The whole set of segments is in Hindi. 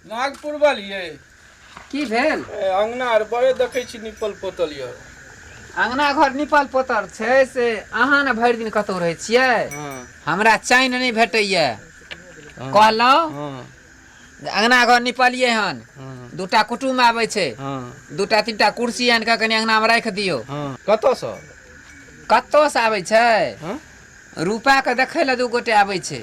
नागपुर वालिए की भेल? अंगना आर बड़े देखै छी निपल पोतल य। अंगना घर निपल पोतल छै से अहाँ ने भरि दिन कतौ रहै छियै? हमरा चैन नहीं भेटैया। कहलहुँ अंगना घर निपलिए हन, दूटा कुटुम आबै छै, दूटा तीनटा कुर्सी आनि कऽ कनि अंगना में राखि दियौ। कतऽसँ? कतऽसँ आबै छै? रूपा के देखै लए 2 गोटे आबै छै।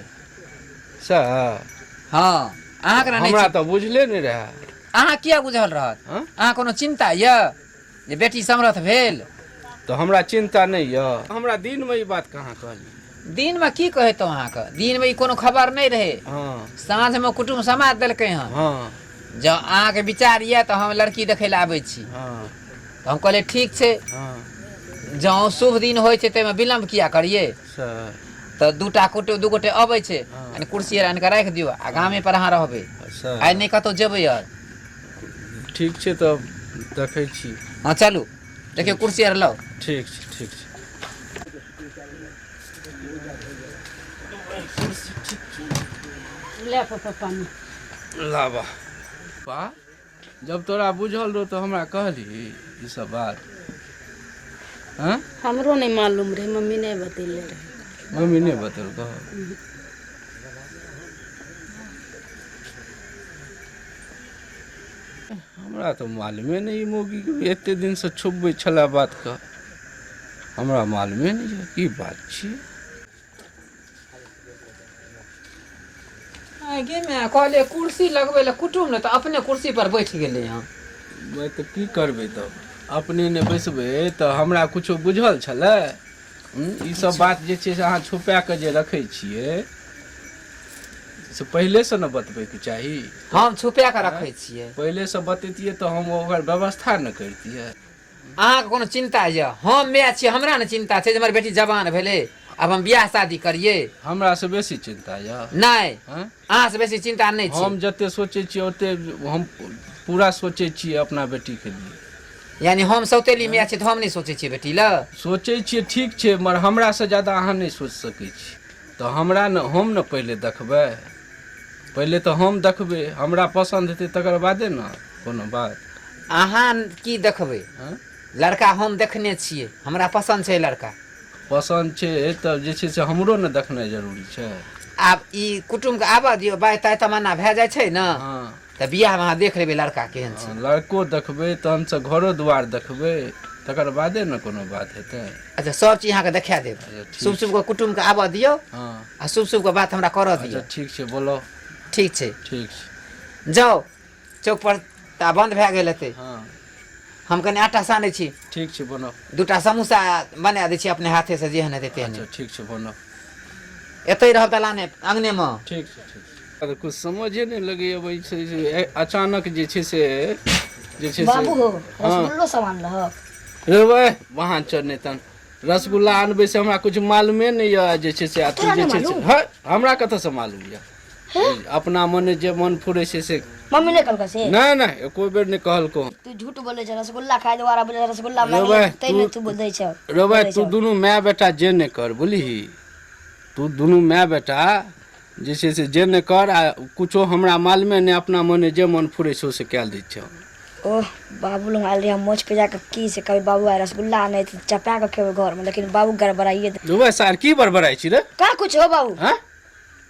हाँ, अहाँके हमरा तऽ बुझले नहीं रहे। अहाँ किया बुझल रहत? अहाँ कोनो चिंता यऽ जे बेटी समर्थ भेल? तो हमरा चिंता नहीं य। हमरा दिन में ई बात कहाँ कहली? दिन में की कहतो अहाँके? दिन में ई कोनो खबर नहीं रहे। साँझ में कुटुम समाज देलकै हन। जब अहाँके विचार ये तो हम लड़की देखे ला आबै छी। तो हम कहले ठीक छै। जँ शुभ दिन होइ छै तैमे विलम्ब किया करिए? तो 2 गोटे अबै छै, कुर्सी आनि कऽ राखि दियौ आ गामे पर अहाँ रहबै। आइ नहीं कतौ जेबै यार? ठीक छै तब देखै छी। हाँ चलू, देखियो कुर्सी आर लाओ। ठीक छै, ठीक छै। ले पापा पानी लाबा। पा जब तोरा बुझल रहो तो हमरा कहली ई सब बात? हमरो नहीं मालूम रहे, मम्मी नहीं बतेले रहे। मम्मी नहीं बतेल कह? हमरा तो मालूमे नहीं मोगी एते दिन से छुपबै छला बात का। हमरा मालूमे नहीं है की बात छी। आगे में कहले कुर्सी लगबै ले कुटुम ने तो अपने कुर्सी पर बैठ गेले यहाँ। मैं तो की करबै तब? अपने ने बैसबै तो हमरा कुछो बुझल छलै? ई सब बात जे छै से अहाँ छुपा के जे रखै छियै से पहले से न बतबै के चाही। हम छुपा के रखै छियै। पहले से बतैतियै तो हम ओकर व्यवस्था न करतियै। अहाँके कोनो चिंता यऽ? हम माय छियै, हमरा ने चिंता छै जे हमर बेटी जवान भेलै, अब हम बियाह शादी करिए? हमरा से बेसी चिंता यऽ? नहीं, अहाँ से बेसी चिंता नहीं छै। हम जते सोचै छियै ओते हम पूरा सोचै छियै अपना बेटी के लिए। यानी हम सौतेली माय छियै तो हम नहीं सोचै छियै बेटी लए? सोचै छियै ठीक छै, मगर हमरा से ज्यादा अहाँ नहीं सोच सकै छी। तो हमरा न हम न पहले देखबै। पहले तो हम देखबै, हमरा पसंद हेतै तकर बादे न कोनो बात। अहाँ की देखबै? लड़का हम देखने छियै, हमरा पसंद छै लड़का। पसंद छै तब जे छै से हमरो न देखनाइ जरूरी छै। आब ई कुटुम के आबऽ दियौ, बाय ताय तमन्ना भए जाइ छै न, तो बियाह में अहाँ देख लेबै लड़का केहन छै। लड़को देखबै तहन से घरो द्वार देखबै तकर बादे न कोनो बात हेतै। अच्छा, सब चीज अहाँके देखा देब। शुभ शुभ के कुटुम के आबऽ दियौ आ शुभ शुभ के बात हमरा करऽ दियौ। ठीक छै, बोलो। ठीक छै, ठीक छै। जाओ चौक पर ता बंद भए गेल हेतै। हम कनि आटा सानै छी। ठीक छै, बनाओ। 2टा समोसा बना दै छी अपने हाथे से, जेहन हेतै तेहन। ठीक छै, बनाओ। एतै रहब दलाने अंगने में। ठीक छै, ठीक छै। कुछ समझे नहीं लगे अबै छै अचानक जे छै से बाबू हो रसगुल्लो सामान रहक रे भाई वहां चढ़ने तन रसगुल्ला आनबे से हमरा कुछ मालूमे नहीं है जे छै से अथी जे छै से हमरा कत से मालूम है? अपना मन जे मन फुरे से मम्मी ने कहलका से? नहीं नहीं कोई बेर नहीं कहलको। तू झूठ बोले छ, रसगुल्ला खाए दोबारा बोले रसगुल्ला मांगे तै में तू बोल दै छ। रे भाई तू दोनों माय बेटा जे ने कर बुझली, तू दोनों माय बेटा जे छै से जे ने कर आ कुछो हमरा मालूमे नहीं, अपना मने जे मन फुरे से कह दै छ। ओह बाबू लोग आयल रहे, हम मोच पे जाकर की से कभी बाबू आए रसगुल्ला नहीं थे चपा के खेबे घर में, लेकिन बाबू गड़बड़ाइए दे। रे सार की बड़बड़ाई छी रे? का कुछ हो बाबू?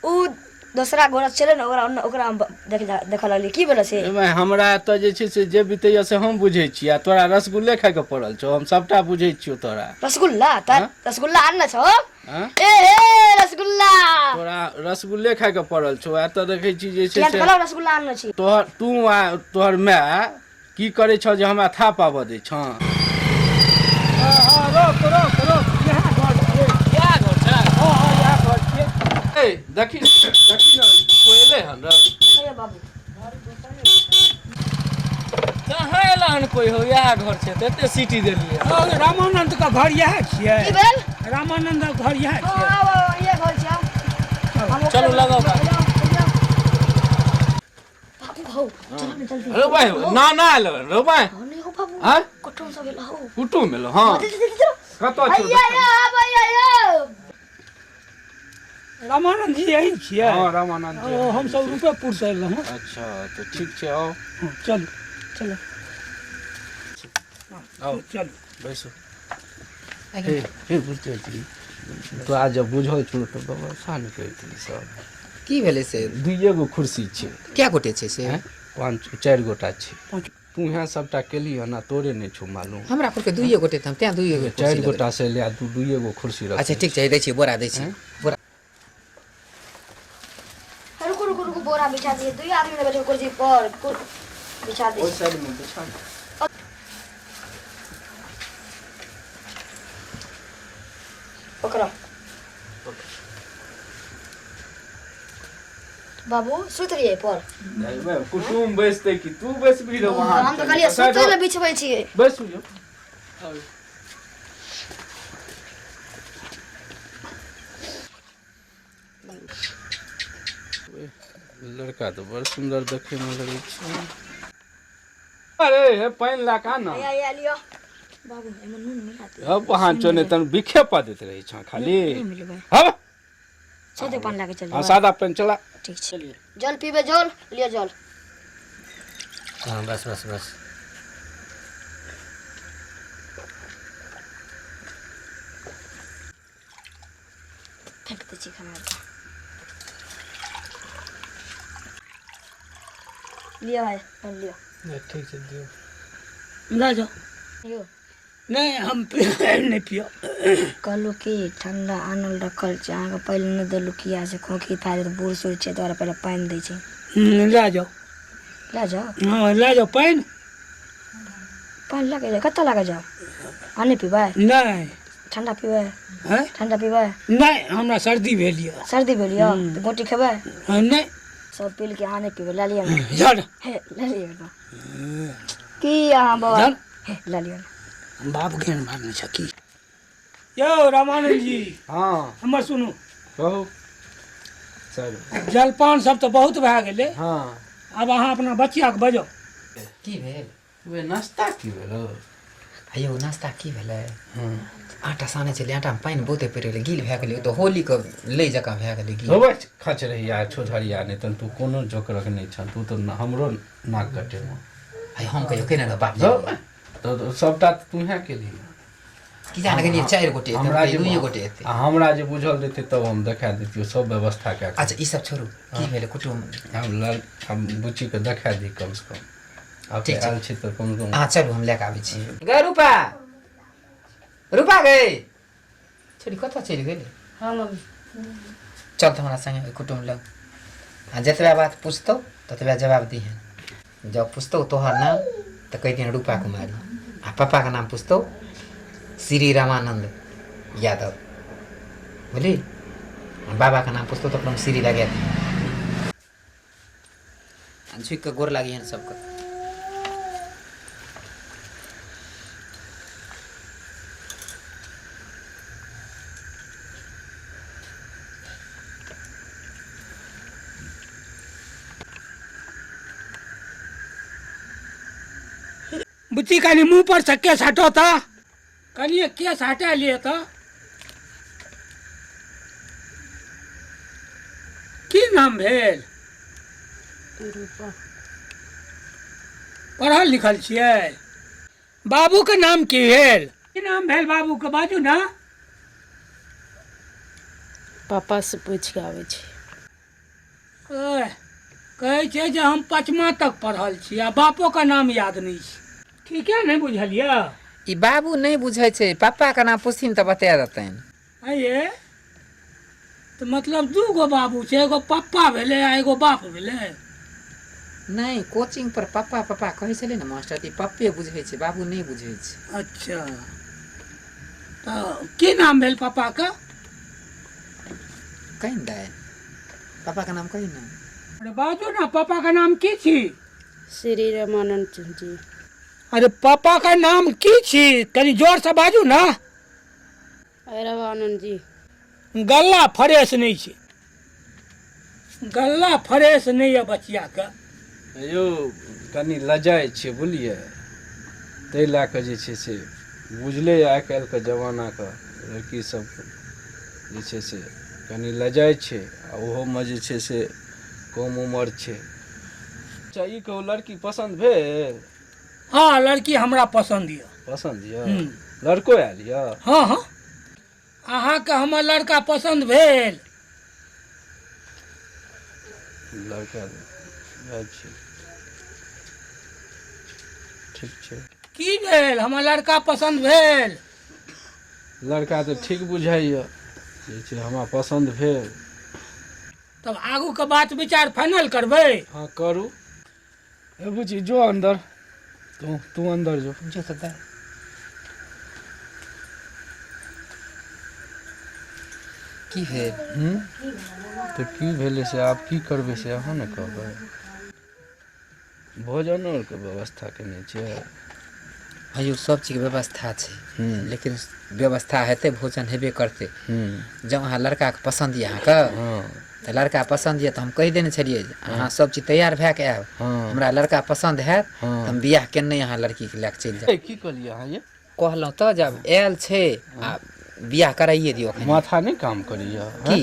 उ दूसरा घोड़ा चले न ओकरा हम देख लगली की बोले से? हमरा त जे छै से जे बितैया से हम बुझै छी आ तोरा रसगुल्ले खाय के पड़ल छौ, हम सबटा बुझै छियो तोरा। रसगुल्ला त रसगुल्ला आनना छौ? ए हे रसगुल्ला तोरा रसगुल्ले खाय के पड़ल छौ। आ त देखै छी जे छै से से रसगुल्ला आनना छी। तोहर माय की करे छ जे हमरा था पाबऽ दै छ? रोक रोक रोक, यहाँ घर छै। यहाँ घर छै? हां हां यहाँ घर छै। ए देखी न कोई एले हन रे? देखिए बाबू कहाँ एला हन कोई हो? यहाँ घर छै त एते सीटी देलिए। रामानंद का घर यह छियै? की भेल? रामानंद का घर यह छियै? हां ये घर छै। चलू लगाओ बाबू। हो चल जल्दी। रे भाई ना ना रे भाई नहीं हो बाबू। हां कुटुम सब एला हो। कुटुम एलो? हां कत छौ? भैया यो भैया यो रामानंद जी यही छियै? हाँ रामानंद जी। हम सब रुपैपुर से एलहुँ हँ। अच्छा तो ठीक छै, आओ चलू चलो आओ चलू। बैसो। हे बुझते छी तो आज जब बुझल छौ तो व्यवस्था नहीं करती सब। की भेलै से? दुइये गो कुर्सी छै। क्या गोटे छै से? 4 गोटा छै। तू यहाँ सबटा केली है ना, तोरे नहीं छौ मालूम। हमरा पर के दुइये गोटे हम त्या दुइये गो 4 गोटा से ले तू दुइये गो कुर्सी रख। अच्छा ठीक छै, दै छी बोरा दै छी। बोरा रुको रुको रुको, बोरा बिछा दिए, 2 आदमी ने बैठो कुर्सी पर, बिछा दे। ओइ साइड में बिछा दे। पकड़ो बाबू, सुत रहिए पर। कुटुम बैसते कि तू बैस भी रहो वहां। हम तो खाली सुतै ले बिछबै छियै। बैसू जो। लड़का तो बड़ सुंदर देखे में लगे छै। अरे हे पानी ला का ना। या लियो बाबू, एमे नून मिलाते। अब वहां चने तन बिखे पा देते रही छ खाली। नहीं मिलबै। अब सादे पानी लाके चल। हां सादा पानी चला। ठीक छै। जल पीबे, जल लियो जल। हां बस बस बस। फेंक दे छी खाना। लियो है, लियो। ठीक छै दियो। ला जाओ। लियो। नहीं हम नहीं पियो। कहलू कि ठंडा आनल रखल छै, अहाँके पहिले नहि देलू किया से खोखी था जे बूढ़ सूढ़ छै द्वारा पहिले पानि दै छै। ला जाओ। ला जाओ। हाँ ला जाओ पानि। पानि लागे जाओ, कतऽ लागे जाओ? पानि पीबै? नहीं। ठंडा पीबै? हैं? ठंडा पीबै? नहीं हमरा सर्दी भेल यऽ। सर्दी भेल यऽ तऽ गोटी खेबै? नहीं। सब पील के अहाँ नहि पीबै, लए लिअ ने। जा ना। हे लए लिअ ने। की अहाँ बाबा? जा। हे लए लिअ ने। बाप घेन मारने छ की? यौ रामानंद जी। हां हमर सुनू। कहू। चल जलपान सब तो बहुत भए गेलै। हां अब अहाँ अपना बच्चिया के बजाउ। की भेल? वे नाश्ता की भेलो? आयो नाश्ता की भेलै? आटा साने छलै, आटा में पानि बहुते पड़ि गेलै, गील भए गेलै, तो होली के लै जकाँ भए गेलै गील। होबै खच रही यार छोधरिया नहीं तन तू कोनो जोकरक नहीं छन, तू तो हमरो नाक कटे में। आय हम कहियो केना न बाप तो सबटा तू यहाँ के लिए की जाने के लिए 4 गोटे हमरा एते, जे 2 गोटे एते। हमरा जे बुझल रहते तब हम देखा देतियो सब व्यवस्था के। अच्छा ई सब छोड़ू, की भेलै कुटुम? हम बुच्ची के देखा दी कम से कम। अब ठीक आयल छी तो कम से कम। हां चलू हम लेके आबै छी। गे रूपा, रूपा गए छोड़ी कतऽ चलि गेलै? हाँ मम्मी। चल तो हमरा संगे कुटुम लग। आ जतबा बात पूछतौ ततबा जवाब दिहे। जब पूछतौ तोहर नाम तो कह दिहन रूपा कुमारी, आ पापा का नाम पूछतौ श्री रामानंद यादव, बुझली? बाबा का नाम पूछतौ तो अपन श्री लगा दी। झुक के गोर लागी हन सबके। बुच्ची कनी मुंह पर से केस हटो था, कनी केस हटा लिए तो। की नाम भेल? पढ़ल लिखल छियै? बाबू के नाम की भेल? की नाम भेल बाबू के, बाजू ना। पापा से पूछ के आबै छी। कहै छै जे हम 5मा तक पढ़ल छी आ बापो का नाम याद नहीं छै। ठीके नहीं बुझलियै? ई बाबू नहीं बुझै छै, पापा का नाम पूछथिन तो बता देतैन। आइए तो मतलब 2 गो बाबू छै, एगो पप्पा भेलै आ एगो बाप भेलै। नहीं कोचिंग पर पापा पापा कहै छलै ने मास्टर, ई पप्पे बुझै छै, बाबू नहीं बुझै छै। अच्छा तो की नाम भेल पापा का? कहीं दे पापा का नाम कही ना। अरे बाजू ना, पापा का नाम की छी? श्री रामानंद जी। अरे पापा का नाम की छी? तनी जोर से बाजू ना। रामानंद जी। गला फ्रेश नहीं छी, गला फ्रेश नहीं है बचिया का। यौ कनी लजाइ छै बुझलियै, ताहि लए कऽ जे छै से बुझले आइ काल्हिके जमानाके लड़की सब जे छै से कनि लजाइ छै आ ओहोमे जे छै से कम उम्र छै। अच्छा ई कहू लड़की पसन्द भेल? हाँ लड़की हमरा पसन्द यऽ। पसन्द यऽ? लड़को आयल यऽ? हाँ हाँ अहाँके हमर लड़का पसन्द भेल? लड़का आयल छै, ठीक छै। की भेल हमर लड़का पसन्द भेल? लड़का तऽ ठीक बुझाइए जे छै हमरा पसन्द भेल। तब आगूके बात विचार फाइनल करबै? हाँ करू। ए बुझी जो अंदर, तू अंदर जो। जो तो दे। की भेल? तऽ की भेलै से आब की करबै से अहाँ ने कहबै। भोजनोके व्यवस्था केने छियै? हयौ सब चीजके व्यवस्था छै, लेकिन व्यवस्था हेतै भोजन हेबे करतै। जब अहाँ लड़काके पसन्द यऽ अहाँके तऽ लड़का पसन्द यऽ तऽ हम कहि देने छलियै अहाँ सब चीज तैयार भए के आयब। हमरा लड़का पसन्द हैत तऽ हम बियाह केने अहाँ लड़कीके लए कऽ चलि जायब। की कहलियै अहाँ ये? कहलहुँ तऽ जब आयल छै आ बियाह कराइए दियौ। माथा नहि काम करैए की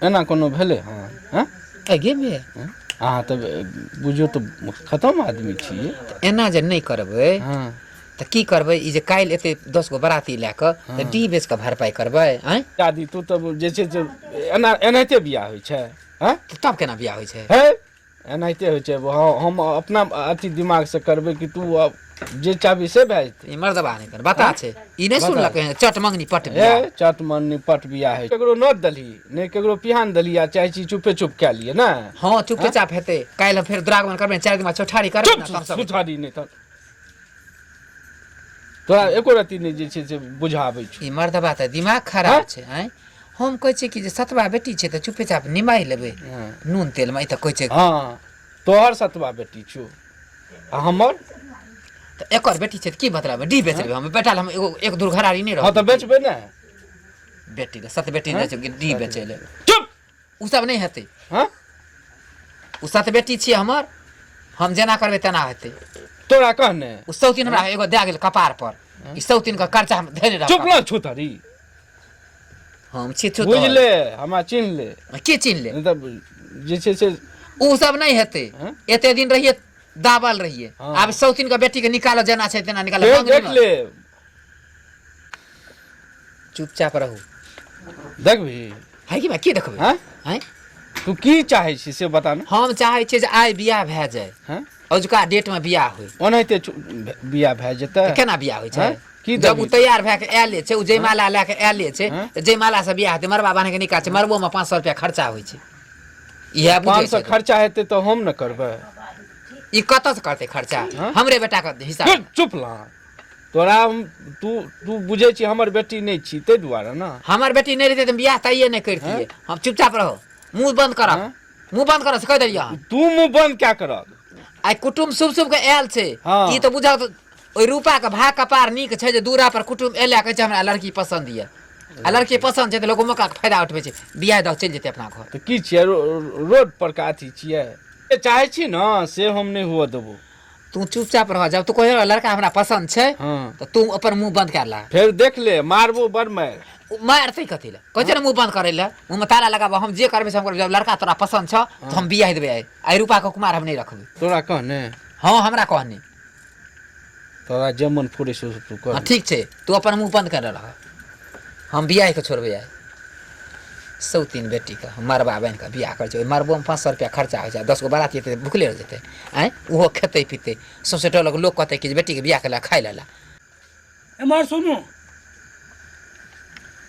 एना कोनो भेलै? हाँ गेमे अहाँ तऽ बुझियौ तऽ खतम आदमी छियै। एना जे नहि करबै तऽ की करबै? ई जे काल्हि एते 10 गो बराती लए कऽ तऽ डी बेच कऽ भरपाई करबै? दादी तू तऽ जे छै से एनाहिते बियाह होइ छै? तब केना बियाह होइ छै? हे एनाहिते होइ छै। हम अपना अथी दिमाग से करबै कि तू जे चाहबी से भए जेतै। ई मर्दबा नहीं कर बता छे ई नहीं सुनलक चट मंगनी पट बियाह। ए चट मंगनी पट बियाह है। केकरो नोत दली ने केकरो पिहान दली आ चाहे छी चुपे चुप के लिए ना। हां चुपे चाप हेते काल फिर दुरागमन करबे 4 दिन में चौठारी करबे ना तब सब चौठारी नहीं त तोरा एको रती नहीं जे छै से बुझाबै छ। ई मर्दबा त दिमाग खराब छै। हैं हम कहै छी कि जे सतवा बेटी छै त चुपे चाप निमाई लेबे नून तेल में। ई त कहै छै हां तोहर सतवा बेटी छु आ हमर त एकर बेटी छै त की मतलब डी बेच लेबे हम बेटा हम एगो एक दूर घरारी नहीं रह। हां त बेचबे ना बेटी सत बेटी दे छै डी बेचे ले। चुप उ सब नहीं हेते। हां उ सत बेटी छी हमर हम जेना करबे तेना हेते। तोरा कहने उ सौतीन हमरा एगो दे गेल कपार पर। ई सौतीन का खर्चा हम धैले रह। चुप ना छुतरी हम छी छु बुझ ले हमरा चिन्ह ले। के चिन्ह ले? तब जे छै से उ सब नहीं हेते। एते दिन रहिए दाबल रहिए अब सौतीन का बेटी के निकालो जेना छै तेना निकालो। देख ले चुपचाप रहू। देखबी है कि मैं की देखबे? हैं तू की चाहे छी से बता ना। हम चाहे छी जे आइ बियाह भए जाए। हैं अजुका डेट में बियाह होई। ओनाहिते बियाह भए जेतै? केना बियाह होई छै? की जब उ तैयार भए के आले छै उ जयमाला ले के आले छै त जयमाला से बियाह हेते मरबा बांधे के निकाल छै मरबो में 500 रुपया खर्चा होई छै। इहे बुझे 500 खर्चा हेते तो हम न करबै। ई कत से करते खर्चा? हमरे बेटा के हिसाब। चुप ला तोरा तू बुझे छी हमर बेटी नहीं छी ते दुआरे ना। हमर बेटी नहीं रहते त बियाह तइए नहीं करतिए। हम चुपचाप रहो मुंह बंद कर। मुंह बंद कर से कह देलिया। तू मुंह बंद क्या करब? आई कुटुम शुभ शुभ के आयल छै। ई त बुझाओ त ओइ रूपा के भाग कपार नीक छै जे दूरा पर कुटुम एले कहै छै हमरा लड़की पसंद ये। आ लड़की पसंद छै त लोग मौका के फायदा उठबै छै बियाह द चल जेते अपना घर। त की छियै रोड पर का अथी छियै? ए चाहे छी ना से हम नहीं हुआ देबो। तू चुपचाप रह। जब तू कहे लड़का हमरा पसंद छै त तू अपन मुंह बंद कर ला। फिर देख ले मारबो बड़ मार। मारते कथि ले? कहै छै ना मुंह बंद करे ले मुंह में ताला लगाबो। हम जे करबे से हम करबे। जब लड़का तोरा पसंद छ त हम बियाह देबे। आई रूपा के कुमार हम नहीं रखबे। तोरा कहने? हां हमरा कहने। तोरा जमन फुरे से तू कह। ठीक छै तू अपन मुंह बंद कर रह। हम बियाह के छोड़बे। आई सौतीन बेटी का मरबा बन का बियाह कर छै। मरबो में 500 रुपया खर्चा हो जाए। 10 गो बाराती हेते भूखले रह जेते। हैं उहो खेते पीते सौसे टोलक लोग कहते कि बेटी के बियाह केला खाइ लेला। एमर सुनू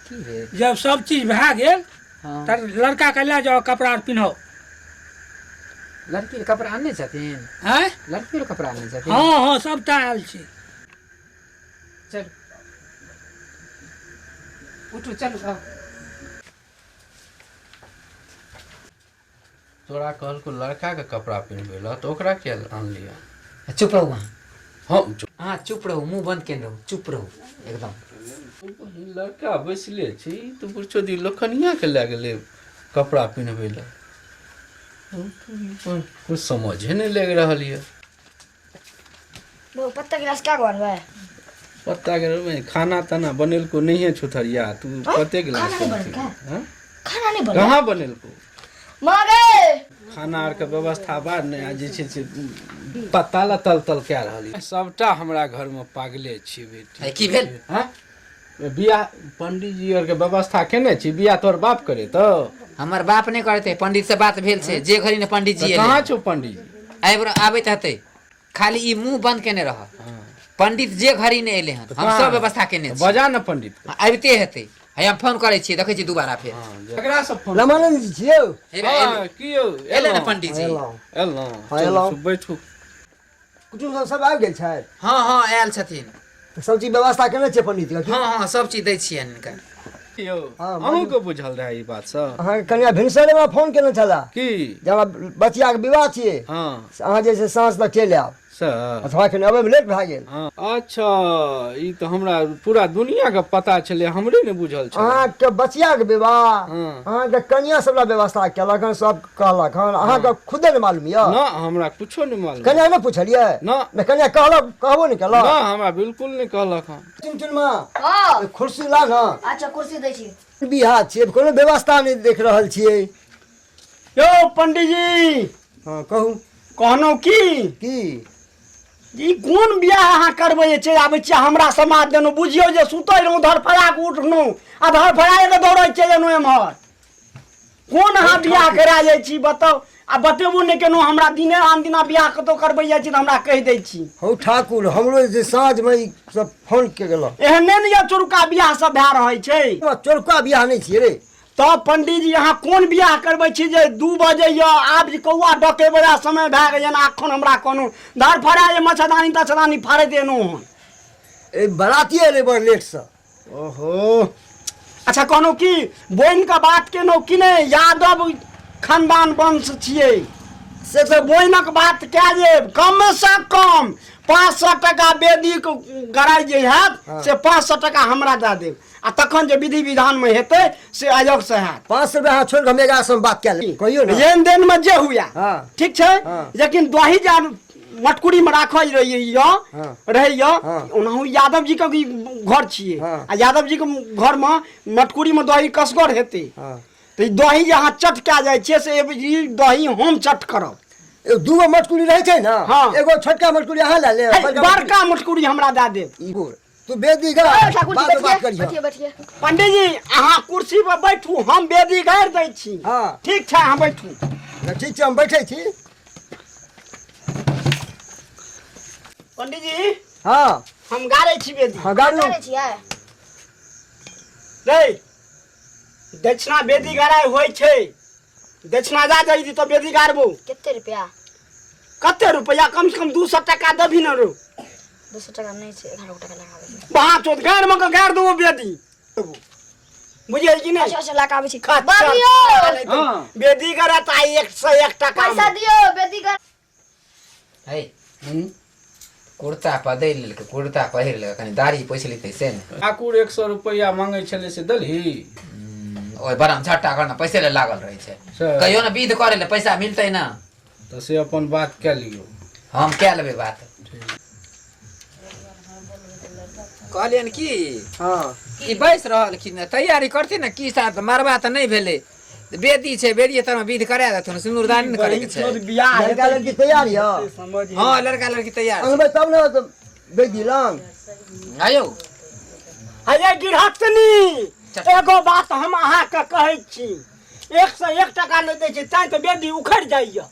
की भेल? जब सब चीज भए गेल त लड़का के ले जाओ कपड़ा आर पिन्हो। लड़की के कपड़ा आनने छथिन? हैं लड़की के कपड़ा आनने छथिन? हां हां सबटा आयल छै। चल उठो चलो आओ। तोरा कहल को लड़का के कपड़ा पहनबे ला तो ओकरा के आन लिया। चुप रहो वहां। हां हां चुप रहो मुंह बंद केन रहो चुप रहो एकदम। लड़का बैसले छी तो बुझो दी लखनिया के ले गेले कपड़ा पहनबे ला। कुछ समझे नहीं लग रहा है। वो पत्ता गिलास क्या बनवा है? पत्ता के खाना ताना बनेलको नहीं है छुथरिया तू कते गिलास खाना नहीं बना कहाँ बनेलको मागे खाना आर के व्यवस्था बा ने जे छै से पत्ता ला तल तल कए रहल सबटा हमरा घर में पागले छी बेटी की भेल हैं बियाह पंडित जी आर के व्यवस्था केने छी बियाह तोर बाप करे तो हमर बाप नहीं करते पंडित से बात भेल छै जे घड़ी ने पंडित जी कहाँ छौ पंडित जी आबैत हते खाली ई मुंह बंद केने रह पंडित जे घड़ी ने एले हन हम सब व्यवस्था केने छी बजा न पंडित आबिते हेते है हम फोन करे छी देखै छी दोबारा फेर एकरा से फोन रामानंद जी छियौ की यौ एले ने पंडित जी एलौ एलौ बैठू कुटुम सब आबि गेल छै हाँ हाँ आयल छथिन सब चीज व्यवस्था केने छै पंडित जी हाँ हाँ सब चीज दै छियनि हिनका यौ अहूँ के बुझल रहे ई बात सब अहाँ कन्या भिनसरे में फोन केने छला की जे हमरा बचिया के विवाह छियै हाँ अहाँ जे छै साँझ तक चलि आयब सर अथवा के अबै में लेट भए गेल अच्छा ई तो हमरा पूरा दुनिया के पता चले हमरे ने बुझल छै अहाँ के बचिया के विवाह अहाँ के कन्या सब ला व्यवस्था केलक हन सब कहलक हन अहाँ के खुदे ने मालूम य ना हमरा कुछो नहीं मालूम कन्या ने पूछलियै ना कन्या कहलक कहबो नहीं केलक ना हमरा बिल्कुल नहीं कहलक हन चुनचुनमा हां कुर्सी ला न अच्छा कुर्सी दै छी बियाह छियै कोनो व्यवस्था नहीं देख रहल छियै यौ पंडित जी हाँ कहू कहनौ की ई कोन बियाह अहाँ करबै जे चलि आबै छियै हमरा समाज देनो बुझियौ जे सुतै रहौं धरफड़ा के उठनौ आ धरफड़ा के दौड़ै चलि एनौ एम्हर कोन अहाँ बियाह करा जाइ छी बताउ आ बतेबो नहि केनो हमरा दिने आन दिना बियाह कतौ करबै जाइ छी तऽ हमरा कहि दै छी हौ ठाकुर हमरो जे साँझ में ई सब फोन के गेलक एहन नहि ने चोरुका बियाह सब भए रहै छै चोरका बियाह नहीं छियै रे तब पंडित जी अहाँ कोन बियाह करबै छी जे 2 बजे आब जे कौआ डके बला समय भए गेल जेना एखन हमरा कहलहुँ धरफड़ा जे मच्छरदानी तच्छरदानी फाड़ैत एलहुँ हन ए बरातिये रे बड़ लेट से ओहो अच्छा कहलहुँ की बोनिके बात केलहुँ कि नहि यादव खानदान वंश छियै से तऽ बोनिक बात कए देब कम से कम 500 टका बेदी गराइ जे हैत से 500 टका हमरा दए देब आ तखन जे विधि विधान में हेतै से आयोग से हैत 500 रुपया हाँ छोड़ के हम 1100 में बात कए ले कहियो ना लेन देन में जे हुए हाँ। ठीक छै लेकिन दही जे मटकुरी में राखल रहैया ओनाहु यादव जी के घर छियै आ यादव जी के घर में मटकुरी में दही कसगर हेतै तऽ दही जे अहाँ चट कए जाइ छियै से ई दही हम चट करब दूगो मटकुरी रहै छै ना हाँ। एगो छोटका मटकुरी अहाँ लए ले बड़का मटकुरी हमरा दए देब तू बेदी गा बात करियो बैठिए बैठिए पंडित जी अहाँ कुर्सी पर बैठू हम बेदी गाड़ि दै छी हाँ ठीक छै अहाँ बैठू ठीक छै हम बैठे छी पंडित जी हाँ हम गाड़ै छी बेदी हाँ गाड़ू करै छियै रे दक्षिणा बेदी गाड़ाइ होइ छै दक्षिणा जा जल्दी तो बेदी गाड़बो कते रुपया कते रुपया कम से कम 200 टका देबही न रो 200 टका नहीं छै 11 टका लगाबै छी वहाँ चोट गाड़ में गाड़ देबो बेदी बुझिए कि नहीं अच्छा अच्छा लगाबै छी अच्छा। बाबियो बेदी गाड़ा त 101 टका पैसा दियो बेदी कर है कुर्ता पदैर लेलकै कुर्ता पहिर लेलकै कनी दाढ़ी पोछि लेतै से ने ठाकुर 100 रुपया मांगे छले से दलही ओए बड़ा झट्टा करना पैसे ले लागल रहै छै सर। कहियो ना विध करे ले पैसा मिलतै ना तो से अपन बात कए लियो हम कए लेबै बात कहलियन की हाँ ई बैस रहलखिन तैयारी करथिन ना की साथ मरबा तऽ नहीं भेलै बेदी छै बेदिये तर में विध करा देथुन सिंदूरदानी न करे के छै बियाह लड़का लड़की तैयार य हां लड़का लड़की तैयार अंगबे तब ना तो बेदी लंग आयो अरे गिरहतनी एगो बात हम अहाँ के कहै छी 101 टका नहि दै छै तैं तऽ बेदी उखड़ जाइए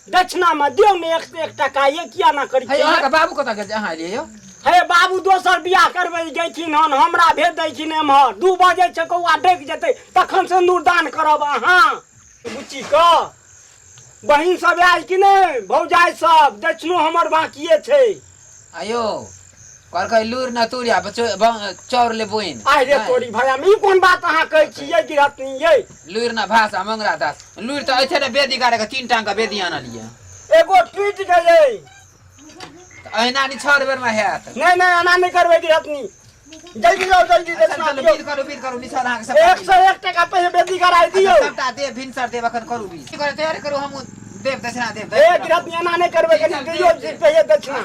दक्षिणा में दियौ ने 101 टका ये किया ना करी है अहाँ के बाबू कतऽ गेल अहाँ एलियै यौ हे बाबू दोसर बियाह करबै जैथिन हन हमरा भेज दै छी ने एम्हर 2 बजे छै कौआ डकि जेतै तखन सिंदूरदान करब अहाँ बुच्ची क बहिन सब आयल कि नहि भौजाइ सब दक्षिणो हमर बाकिए छै आयो कहलकै लूर न तूरिया चौर ले बोइन आइ रे तोरी भैया ई कोन बात अहाँ कहै छी ये गिरहतनी ये लूर न भाषा मंगरा दास लूर तऽ ऐथे ने बेदी गाड़े के 3 टांग का बेदी आनलियै एगो टूटि गेलै अहिना नि 6 बेर में हैत नहीं नहीं एना नहीं करबै गिरहतनी जल्दी जाओ जल्दी दक्षिणा दियौ विध करू निशान अहाँ के 101 टका पहिले बेदी कराइ दियौ सबटा दे भिनसर देब अखन करू भी की करे तैयारी करू हम देव दक्षिणा देव ए गिरत एना नहीं करबे कनी कहियो जे पहिले दक्षिणा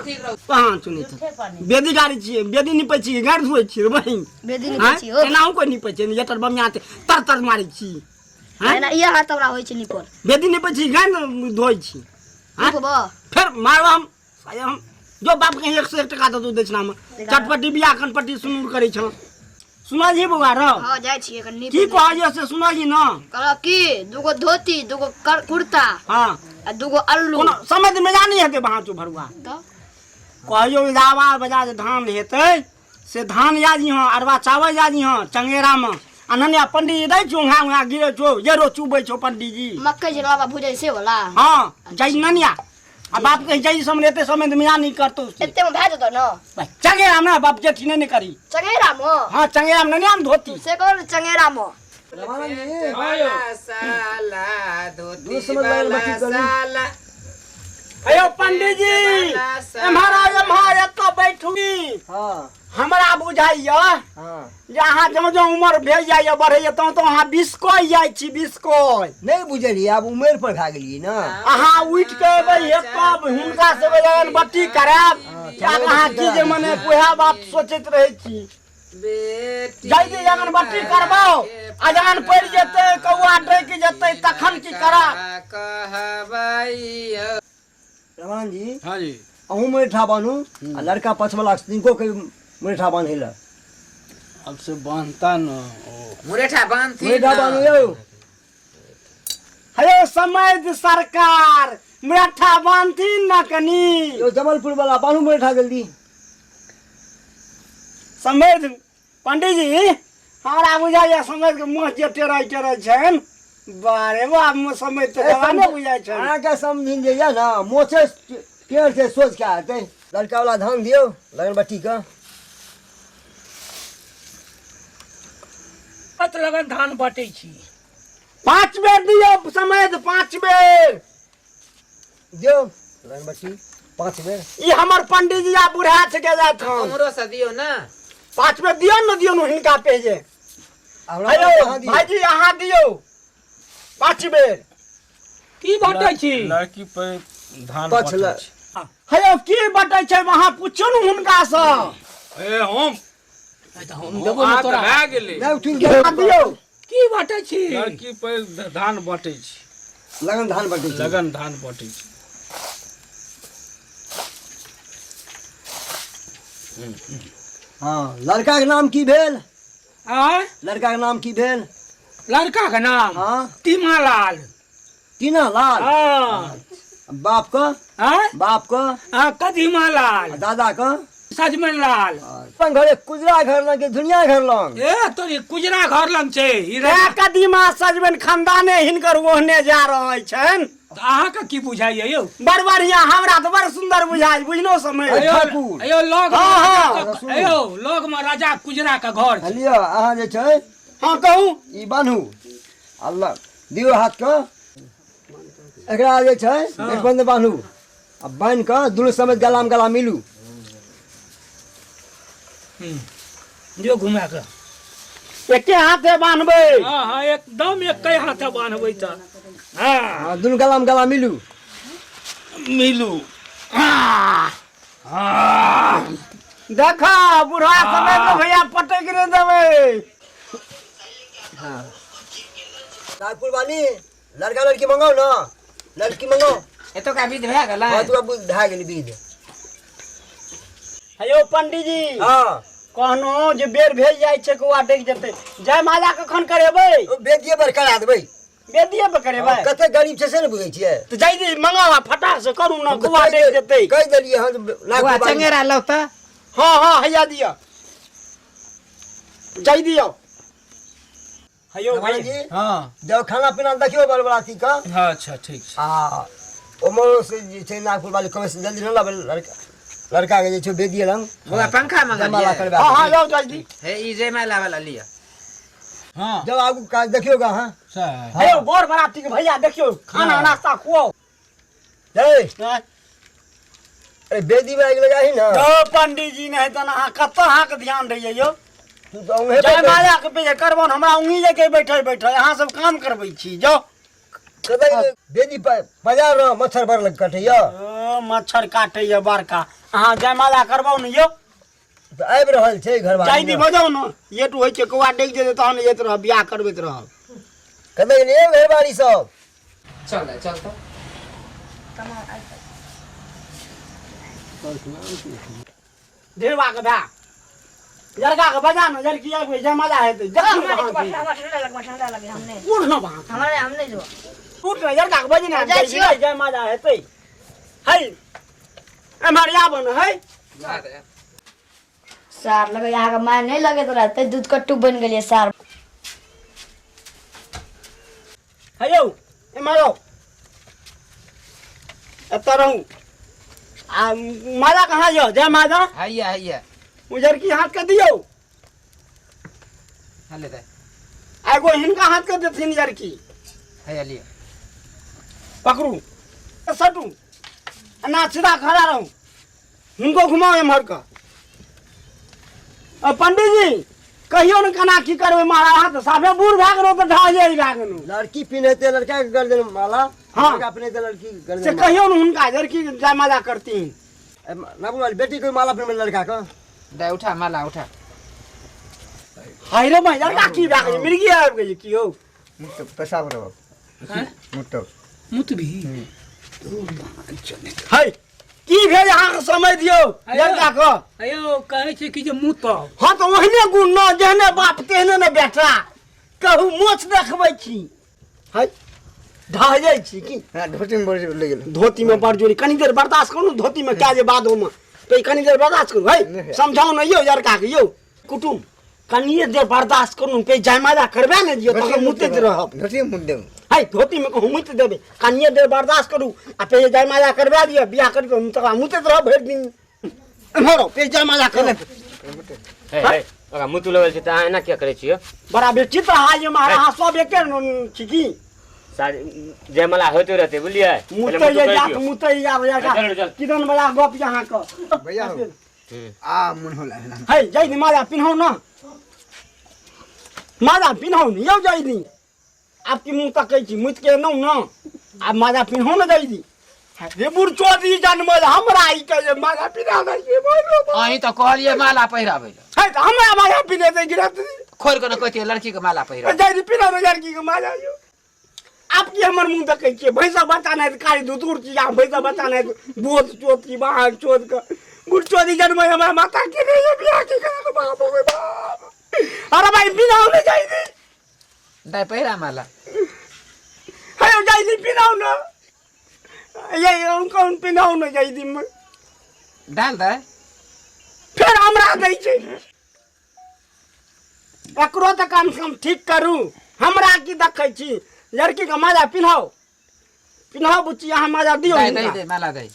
कहां सुनी बेदी गाड़ी छिए बेदी निपै छी गाड़ धोइ छी बहिन बेदी निपै छी हो एना को निपै छी एटर बमिया तर तर मारै छी है ना ये हाथ हमरा होय छै निपर बेदी निपै छी गाड़ धोइ छी हां फिर मारवा हम जो बाप के 101 टका दो दक्षिणा में चटपटी बियाह कनपटी सुनूर करै छ सुना जी बउआ र हां जाय छी एखन निपर की कहै से सुना जी न कहला की दुगो धोती दुगो कुर्ता हां आ दुगो अल्लू कोनो समझ में जानी हेते वहां चो भरुआ तो कहियो इदावा बजा जे धान हेतै से धान याजी हां अरवा चावल याजी हां चंगेरा में अनन्या पंडित जी दै चोंगा उहा गिरे छो जेरो चुबै छो पंडित जी मक्कै जे लावा भुजै से वाला हां जई ननिया आ बाप के जई समरेते समय में नहीं करतो एते में भाज दो न चंगेरा में बाप जेठी नहीं करी चंगेरा मो हां चंगेरा में ननिया में धोती से कर चंगेरा मो साला धोती दूसरा लाइन बाकी करी। साला अयो पंडित जी हमारा तो बैठूगी हां हमरा बुझाइया हां जहाँ जो उम्र भेज जाइए बढ़ैया तो अहाँ बिस्कोई जाइ छी बिस्कोई नहीं बुझलिए अब उम्र पर भा गेलिए ना अहाँ उठ के अबै तब हुनका से बजान बत्ती कराब क्या अहाँ की जे मने कोहा बात सोचैत रहै छी बेटी जल्दी जगन बत्ती करबाओ आ जगन पड़ जेतै कौआ डैक जेतै तखन की करब कहबै रमन जी हाँ जी अहूँ मेठा बानू आ लड़का पछ वाला तिनको के मेठा बांधे ला अब से बांधता न मुरेठा बांधती मेठा बानू यो हेलो समय सरकार मुरठा बांधती न कनी यो जबलपुर वाला बानू मेठा जल्दी समय पंडित जी हमरा बुझाइया समय के मुँह जे टेढ़ै छन बारे बाप में समय तो जवाने बुझाइ छन अहाँ के समझिन जे या ना मोछे पेड़ से सोच के आते लड़का वाला धान दियो लगन बट्टी का पत लगन धान बाटै छी 5 बेर दियो समय 5 बेर दियो लगन बट्टी 5 बेर ई हमर पंडित जी आ बुढ़ा छ के जात हम हमरो से दियो ना 5 बेर दियो न दियो न हिनका पेजे हमरा हेलो कहाँ दियो? भाईजी अहाँ दियो 5 बेर की बाटै छी लड़की पे धान पछ ला हेलो की बटै छै वहां पूछो न हुनका से ए हम हम देबो न तोरा भए गेलै नहीं उठिन अहाँ दियो की बाटै छी लड़की पे धान बाटै छी लगन धान बट्टी लगन धान बाटै छी हाँ लड़का के नाम की भेल आ लड़का के नाम की भेल लड़का के नाम हाँ तीमालाल तीना लाल हां बाप का हां बाप का हां कदीमा लाल दादा का सजमन लाल अपन घरे कुजरा घर लंग के दुनिया घर लंग ए तोरी कुजरा घर लंग छै ई रे रे कदीमा सजबन खानदाने हिनकर ओहने जा रहै छन अहाँ के की बुझाइए यौ बड़ बढ़िया हमरा तो बड़ सुंदर बुझाइ बुझनो समय अयो, अयो अयो लोग हाँ, अयो लोग में राजा कुजरा के घर छै लियो अहाँ जे छै हां कहू ई बान्हू अल्लाह दियो हाथ का एकरा जे छै गठबंधन बान्हू आ बान्हि कऽ दुनू समेत गला में गला मिलू जो घुमा के एके हाथे बांधबै हां हां एकदम एकै हाथे बांधबै त हां आ दुनू गला में गला मिलू मिलू देखा बुढ़ा समय तो भैया पटक रे देबै नागपुर वाली लड़का लड़की मंगाओ ना लड़की मंगाओ एतो का विध भए गेलै हाँ तू भए गेली विध हेयो पंडित जी हाँ कहनो जे बेर भेज जाइ छै कौआ डैक जेतै जय माला कखन करेबै ओ बेदिये पर करा देबै बेदिये पे करेबै कते गरीब छै से ने बुझै छियै तो जल्दी मंगाओ आ फटाक से करू ना कौआ डैक जेतै कहि देलियै हम बुआ नागपुर वाली चंगेरा लौ त हां हां हैया दिया जय दियो हेयो भगवान भाई जी हाँ जब खाना पीना देखियो बलबलाती का हाँ अच्छा ठीक छै आ ओमरो से जे छै नागपुर वाली कमे से जल्दी न लाबे लड़का के जे छै बेदिये लंग बुआ पंखा मंगा जमाला दिए करबा हां हां जाओ जल्दी हे ई जयमाला वाला लिया हाँ जब आगू काज देखियोगा हां सही हेयो बोर बराती के भैया देखियो खाना नाश्ता खुआओ जय अरे बेदी में आग लगाही ना तो पंडित जी नहीं तो अहाँ कतऽ अहाँ के ध्यान रहिए यो तू तो उहे जय माला के पे करबन हमरा उंगी जे के बैठे बैठे अहाँ सब काम करबै छी जाओ कतई बेदी बाजार रो मच्छर बर लग कटैया मच्छर काटैया बड़का अहाँ जयमाला करबाउ ने यौ त आबि रहल छै घर चाय दी बजाउ ने ये तो होइ छै कौआ डेग जेतै तहन येत रह बियाह करबैत रहब कतई ने घरबाड़ी सब चल तो ढेरवा के दा लड़का के बजा न लड़की आबे जयमाला हेतै ठंडा लगे हमने उठ न बा हमारे हमने जो उठ न लड़का के बजे न जयमाला हेतै है एमहरिया बन है सार लगे यहाँ का माय नहीं लगे तो रहते दूध कट्टू बन गए सार है यौ एमहरो एतऽ रहू आ माला कहाँ यौ जयमाला हैया उजर की हाथ के दियो हले दे एगो हिनका हाथ के देथिन लड़की हैया लिए पकड़ू सटू ना सीधा खड़ा रहू हिनको घुमाओ एम्हर का पंडित जी कहियो ने केना की करबै मारा हाथ साफे बूढ़ भए गेलौ तऽ ढा जाई भए गेलौ लड़की पिन्हते लड़का के गर्दन माला हाँ। लड़का पिन्हते लड़की के से गर्दन कहियो ने हुनका लड़की के जयमाला करतीन ना बोल बेटी को माला पिन्ह लड़का का दे उठा माला उठा हाय रे भाई लड़का की भए गेलै मिर्गी आबि गेलै की यौ पेशाब रो मुट्टो है की भेल अहाँ के समय दियौ लड़का के अयो कहै छै कि जे मुँह तब हाँ तो ओहने गुण न जेहने बाप तेहने ने बेटा कहू मोछ देखबै छी है ढह जाइ छी की धोती में बोल ले गेल धोती में बड़ जोरी कनी देर बर्दाश्त करू धोती में क्या जे बादो में तो कनी देर बर्दाश्त करू है समझाओ न यौ लड़का के यौ कुटुम कनी देर बर्दाश्त करू पे जयमाला करबे ने दियौ तो मुतैत रहब धोती में मुंडे है धोती में कहूँ मुत देबै कनी देर बर्दाश्त करू आ पे जयमाला करबे दियौ बियाह करके तो मुतैत रहब भरि दिन एम्हरो पे जयमाला करू ओका मुतु लगल छै त अहाँ एना किया करै छियै बड़ा विचित्र हाल महाराज अहाँ सब एके छी की जयमाला होते रहते बुझलियै मुतै जात मुतै जा किदन बड़ा गप यहाँ क भैया आ मन होला है जय दी माला पिन्हौ न माला पिन्हौ न यौ जय दी आपकी मुंह तकै छी मुत के नौ न आ माला पिन्हौ न जय दी रे बुढ़ चोदी जन्मल हमरा ई के माला पिन्हा दै छै अहीं तो कहलिए माला पहिराबै है त हमरा माला पिन्हे दे गिरत खोल के न कहतिए लड़की के माला पहिरा जय दी पिन्हा न लड़की के माला यौ आपकी हमर मुंह तकै छियै भैंसा बच्चा नहि कारी दूर छी आ भैंसा बच्चा नहि बोध चोद की बाहर चोद के बुढ़ चोदी जन्म हमरा माता के नहीं बियाह के करे बाप हो बाप अरे भाई पिन्हाउ न जय दी दे पहिरा माला है जय दी पिन्हाउ न ये कौन पिन्हाउ न जय दी में डाल दे फिर हमरा दै छै एकरो त कम से कम ठीक करू हमरा की देखै छी लड़की के माला पिन्हाओ पिन्हाओ बुच्ची अहाँ माला दियो दे माला दे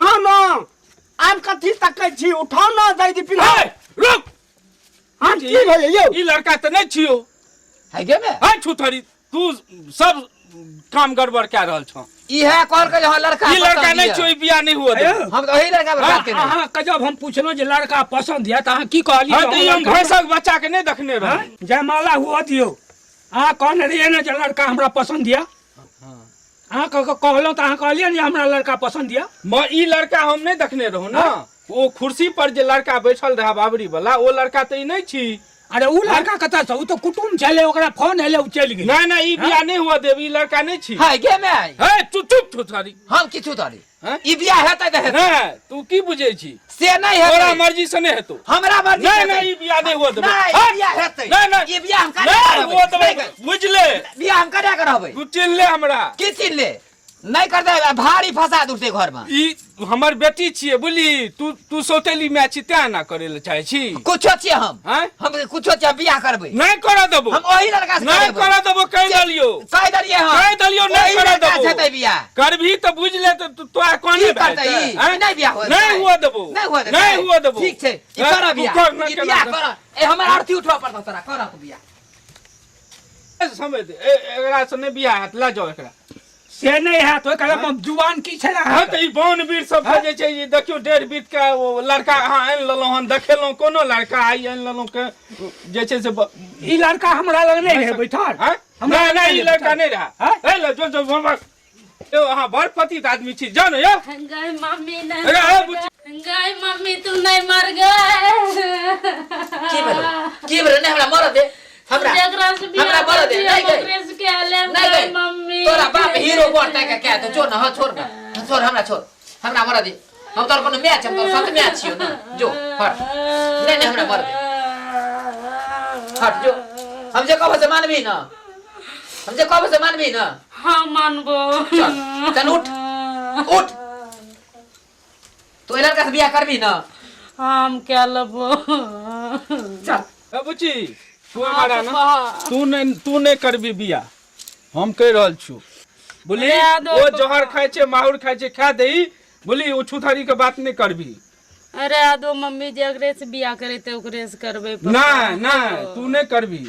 हाँ न आब कथी तकै छी उठाओ न दे दी पिन्हाओ रुक हाँ की भेलै यौ ई लड़का त नहीं छियो है गे में है छुथरी तू सब काम गड़बड़ कए रहल छ इहे कहल के हां लड़का ई लड़का नहीं छियो ई बियाह नहीं हुआ दे हम तो वही लड़का बात के अहाँ के जब हम पूछलो जे लड़का पसंद है त अहाँ की कहलिए हां त हम भैंसक बच्चा के नहीं देखने रह जयमाला हुआ दियो अहाँ कहने रहिए ना जे लड़का हमरा पसंद है अहाँ कहलो त अहाँ कहलिए ने हमरा लड़का पसंद है म ई लड़का हम नहीं देखने रहू ना वो कुर्सी पर जे लड़का बैठल रहा बाबरी वाला वो लड़का त ई नहीं छी अरे उ लड़का कता छ उ तो कुटुम छले ओकरा फोन एले उ चल गेल नहीं नहीं ई बियाह नहीं हुआ देब ई लड़का नहीं छी है गे में है चुप चुप छुथरी हम किछु तरी हैं? ई बियाह हेतै त हेतै नहीं तू की बुझे छी से नहीं तोरा हेतै मर्जी से नहीं हेतौ हमरा मर्जी नहीं से नहीं ई बियाह नहीं हुआ देब नहीं ई बियाह हेतै नहीं नहीं ई बियाह हम करे नहीं हुआ देब बुझ ले बियाह हम करे करबै तू चिन ले हमरा की चीज ले नहीं कर दे भारी फसा दूसरे घर में ई हमर बेटी छिए बुझली तू सौतेली में छी तें ना करे ले चाहे छी कुछो छिए हम हैं कुछो छिए बियाह करबै नहीं करा देबो हम ओही लड़का से नहीं करा देबो कह दलियो कह दलिए हम कह दलियो नहीं करा देबो हेतै बियाह करभी तो बुझ ले तो तोरा कोने की करतै ई नहीं बियाह होतै नहीं हुआ देबो नहीं हुआ देबो ठीक छै ई कर बियाह ई बियाह कर ए हमर आरती उठवा पड़त तोरा कर बियाह समझ दे एकरा से नहीं बियाह हाथ ला जाओ एकरा से नहीं है तो कहला जुबान की छला हां त ई बौन वीर सब जे छै ई देखियो डेढ़ बीत के लड़का अहाँ आनि लेलहुँ हन देखेलहुँ कोनो लड़का आई आनि लेलहुँ के जे छै से ई लड़का हमरा लग नहीं रहे बैठल नहीं नहीं, ई लड़का नहीं रहा। ए ले जो बाबा यो अहाँ बड़ पतित आदमी छी, जान यो। गए मम्मी ने अरे ए बुच्ची, गए मम्मी तू नहीं मर गए की भेलो नहीं हमरा मर दे हमरा मर दे नहीं गए नहीं गए मम्मी तोरा बाप हीरो बनता है क्या तो छोड़ ना हाँ छोड़ ना छोड़ हमरा मर दे हम तोर कोनो मैच हम तोर साथ मैच छियो ना जो हट नहीं हमरा मर दे हट जो हम जे कहबो से मानबी ना हम जे कहबो से मानबी ना हाँ मानबो चल उठ तू लड़का से बियाह करबी ना हम क्या लबो ए बुच्ची तू हमारा ना तू नहीं करबी बियाह हम कह रहल छु बोली ओ जहर खाय छे माहुर खाय छे खा देई बोली ओ छुथारी के बात नहीं करबी अरे आदो मम्मी जे अगरे से बियाह करे ते ओकरे से करबे ना ना तू नहीं करबी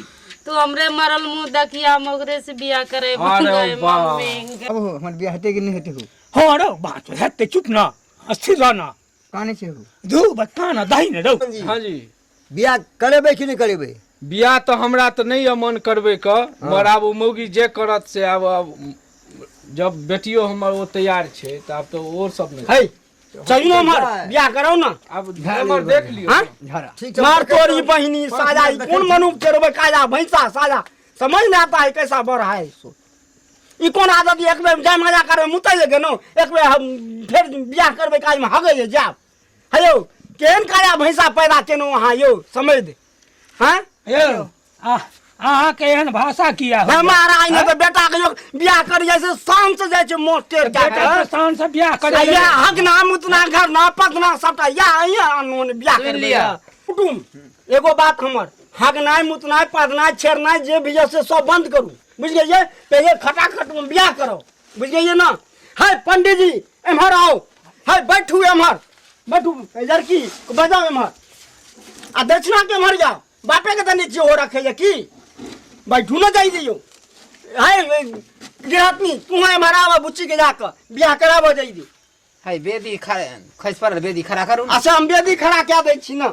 तू हमरे मरल मुंह देखिया हम ओकरे से बियाह करे अरे वाह। मम्मी अब हो हमर बियाह हेते कि नहीं हेते हो हाँ रो बात हेते चुप ना अस्थिर रहना काने से हो दू बता ना दही ने रो हाँ जी बियाह करेबे कि नहीं करेबे बियाह तो हमरा तो नहीं मन करबे क मगर आब मौगी जे करत से आब जब बेटियो हमर वो तैयार छे तो अब तो और सब नहीं है चलू ना हमर बियाह कराओ ना अब हमर देख लियो हाँ? झरा ठीक मार तोरी बहिनी साजा ई कौन मनुख के रोबे काजा भैंसा साजा समझ नहीं आता है कैसा बढ़ रहा है इसको ई कौन आदत एक बेर जाय मजा करे मुतै लगे नो एक बेर हम फिर बियाह करबे काज में हगे जाब हेलो केहन काजा भैंसा पैदा केनो वहां यो समझ दे हैं यो अहाँ के एहन भाषा किया हो हमारा आइने तो बेटा के बियाह कर जैसे शान से जाय छे मोटेर क्या बेटा के शान से बियाह करे या हक नाम उतना घर ना पतना सबटा या अनोन बियाह कर लिया कुटुम एगो बात हमर हक नाम उतना पतना छेड़ना जे भी से सब बंद करू बुझ गइए पहले खटाखट में बियाह करो बुझ गइए ना है पंडित जी एमहर आओ है बैठू एमहर बैठू लड़की बजाओ एमहर आ दक्षिणा के मर जाओ बापे के तनी हो रखे है की बैठू ना जाई दियो है गिरहतनी तू है मरावा बुच्ची के जाकर बियाह कराबो जाई दी हाय बेदी खस पर बेदी खड़ा करू ना अच्छा हम बेदी खड़ा क्या दै छी ना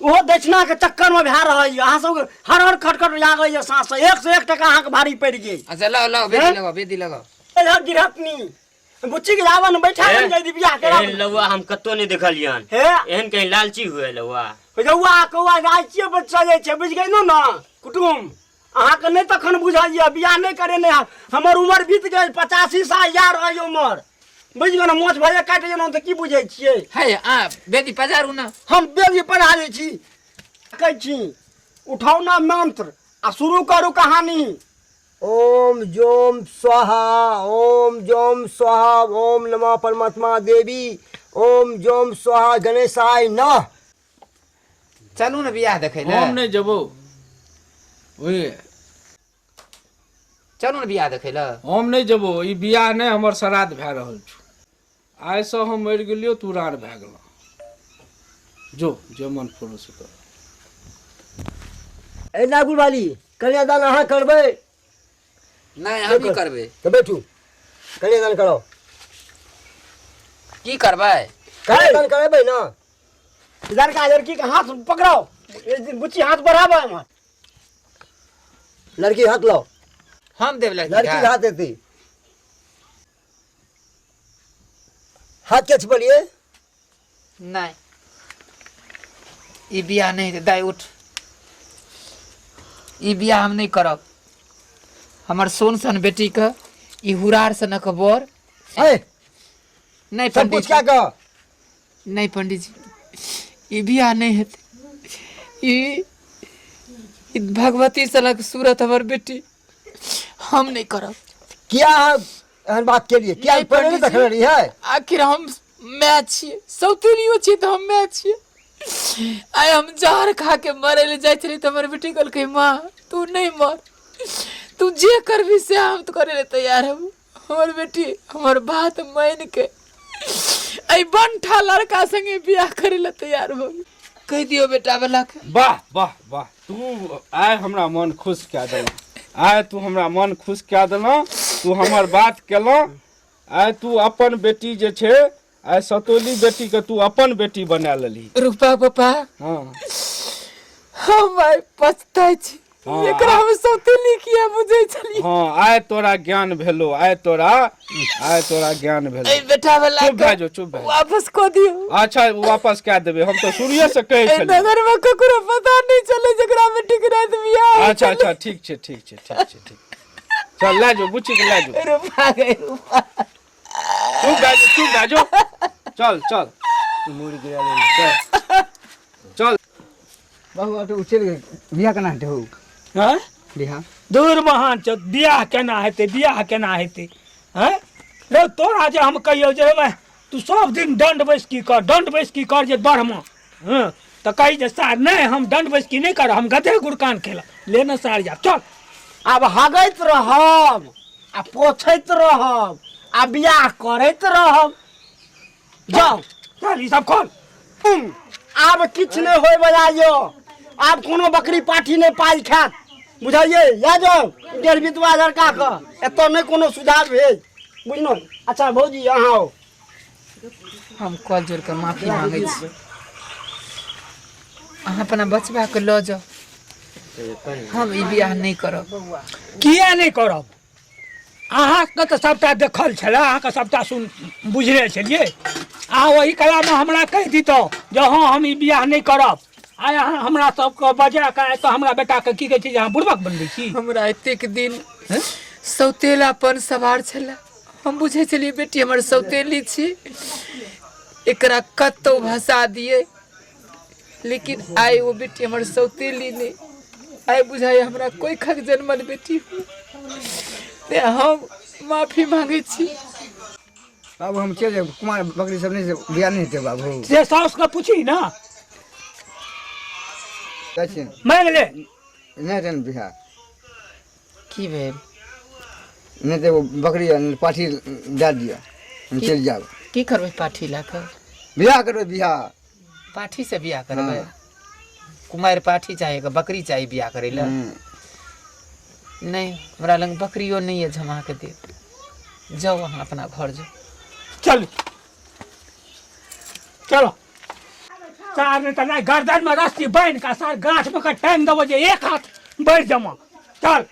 ओहो दक्षिणा के चक्कर में भा रहा है अहाँ सब हर खटखट लागै है सांस 101 टका अहाँ के भारी पड़ गई अच्छा लाओ बेदी लगाओ ए गिरहतनी बुच्ची के जावा न बैठा के जाई दी बियाह कराबो एहन लौआ हम कत्तो नहीं देखलियन हे एहन कहीं लालची हुए लौआ रउआ कौआ गाछिए बच्चा जाय छै बुझ गइनो ना कुटुम अहाँ के नहीं तखन बुझाइए बियाह नहीं करे नहीं हमर उम्र बीत गई 85 साल यार है उम्र बुझ गए ना मोछ भले काट जेना तो की बुझै छियै हाय आ बेदी पजारू ना हम बेदी पढ़ा लै छी कहै छी उठाओ ना मंत्र आ शुरू करू कहानी ओम जोम स्वाहा ओम जोम स्वाहा ओम नमः परमात्मा देवी ओम जोम स्वाहा गणेशाय नमः चलू ना बियाह देखे ले हम नहीं जबो ओए चलू ना बियाह देखे ले हम नहीं जबो ई बियाह नहीं हमर श्राद्ध भए रहल छु आइ से हम मर गेलियो तू रार भए गेलो जो जे मन फुरुस कर ए नागुल वाली कन्यादान अहाँ करबै नहीं हम नहीं करबे तो बैठू कन्यादान करो की करबै कन्यादान करेबै ना लड़का लड़की के हाथ पकड़ाओ बुच्ची हाथ बढ़ाबो हम लड़की हाथ लो हम देव लड़की के हाथ देती हाथ के छपलिए नहीं ई बियाह नहीं दाई उठ ई बियाह हम नहीं करब हमर सोन सन बेटी के ई हुरार सन के बर है नहीं सब पंडित कुछ क्या कह नहीं पंडित जी ई बियाह नहीं हेतै ई भगवती सनक सूरत हमर बेटी हम नहीं करब क्या एहन बात के लिए क्या नहीं, पहले नहीं पंडित देख रही है आखिर हम मैच छियै सौतुनियो छियै तो हम मैच छियै आइ हम जहर खा के मरे ले जाय छली तो हमर बेटी कहलकै माँ तू नहीं मर तू जे करबी से हम तो करे ले तैयार हूँ हमर बेटी हमर बात मान के आई बनठा लड़का संगे बियाह करे ले तैयार हो कह दियो बेटा वाला के वाह वाह वाह तू आइ हमरा मन खुश कए देलौ आइ तू हमरा मन खुश कए देलौ तू हमर बात केलौ आइ तू अपन बेटी जे छै आइ सतोली बेटी के तू अपन बेटी बना लेली रुपा पापा हाँ हम आइ पछताइ छी एकरा हम सौतेली किया बुझै छलिए। हाँ आय तोरा ज्ञान भेलो, आय तोरा ज्ञान भेलो। ए बेटा वाला चुप भए जो, चुप भए जो। वापस को दियो। अच्छा वापस क्या देबे, हम तो शुरुए से कहे ए छलिए। नगर में ककरो पता नहीं चले जकरा में ठिकरात बियाह। अच्छा अच्छा ठीक छै ठीक छै ठीक छै ठीक। चल ले जो बुच्ची के ले जो। रुपा गए रुपा। चुप भए जो। चल चल मुड़ी गिरा ले। चल। बाबू तो चल गए बियाह केना हेतै हो? हैं बियाह दूर महान छ बियाह केना हेतै, बियाह केना हेतै? हैं रे तोरा जे हम कहियो जे हेबै तू सब दिन दंड बैसकी कर, दंड बैसकी कर जे बढ़मा। हाँ तो कही जे सार नहीं हम दंड बैसकी नहीं कर, हम गधे गुरकान खेला लेना सार जा चल। अब हगैत रहब आ पोछैत रहब आ बियाह करैत रहब। जाओ चल ई सब खोल। आब किछु नहि होय बजाइयो, आब कोनो बकरी पाठी नहि पाल खायत, बुझलियै? या जाउ डेढ़ बितवा लड़का के एतऽ नहि कोनो सुधार भेल, बुझलहुँ? अच्छा भौजी अहाँ आओ। हम कॉल जोड़ कर माफी मांगे छी। अहाँ अपना बचबा के लऽ जाओ, हम ई बियाह नहीं करब। किया नहीं करब? अहाँके तऽ सबटा देखल छलै, अहाँके सबटा बुझले छलियै। अहाँ वही कलामे हमरा कहि दितहुँ जे हाँ हम ई बियाह नहीं करब। आइ अहाँ हमरा सबके बजा कऽ तऽ हमरा बेटाके की कहै छै जे अहाँ बुड़बक बनबै छी। हमरा एतेक दिन सौतेलापन सवार छलै, हम बुझै छलियै बेटी हमर सौतेली छी, एकरा कतौ भसा दिए, लेकिन आइ वो बेटी हमर सौतेली नहीं, आइ बुझाइ हमरा कोई खक जन्मल बेटी ते हम माफी मांगे छी। बाबू हम चल जाए, कुमार बकरी सब नहीं बियाह नहीं हेतै बाबू। से साउसके पूछी ना, मांग ले। नहीं हेतै ने बियाह, की भेल? नहीं तो बकरी पाठी दे दिया, हम चल जाब। की करबै पाठी ला कऽ? बियाह करबै बियाह। पाठी से बियाह करबै? कुमार पाठी चाहे बकरी चाही बियाह करे ला? नहीं हमरा लग बकरियो नहीं है जमा के दे। जाओ अहाँ अपना घर जाओ। चल चलो सार ने तना गर्दन में रस्सी बांध का सार गाछ में टांग देबो जे एक हाथ बढ़ जमा। चल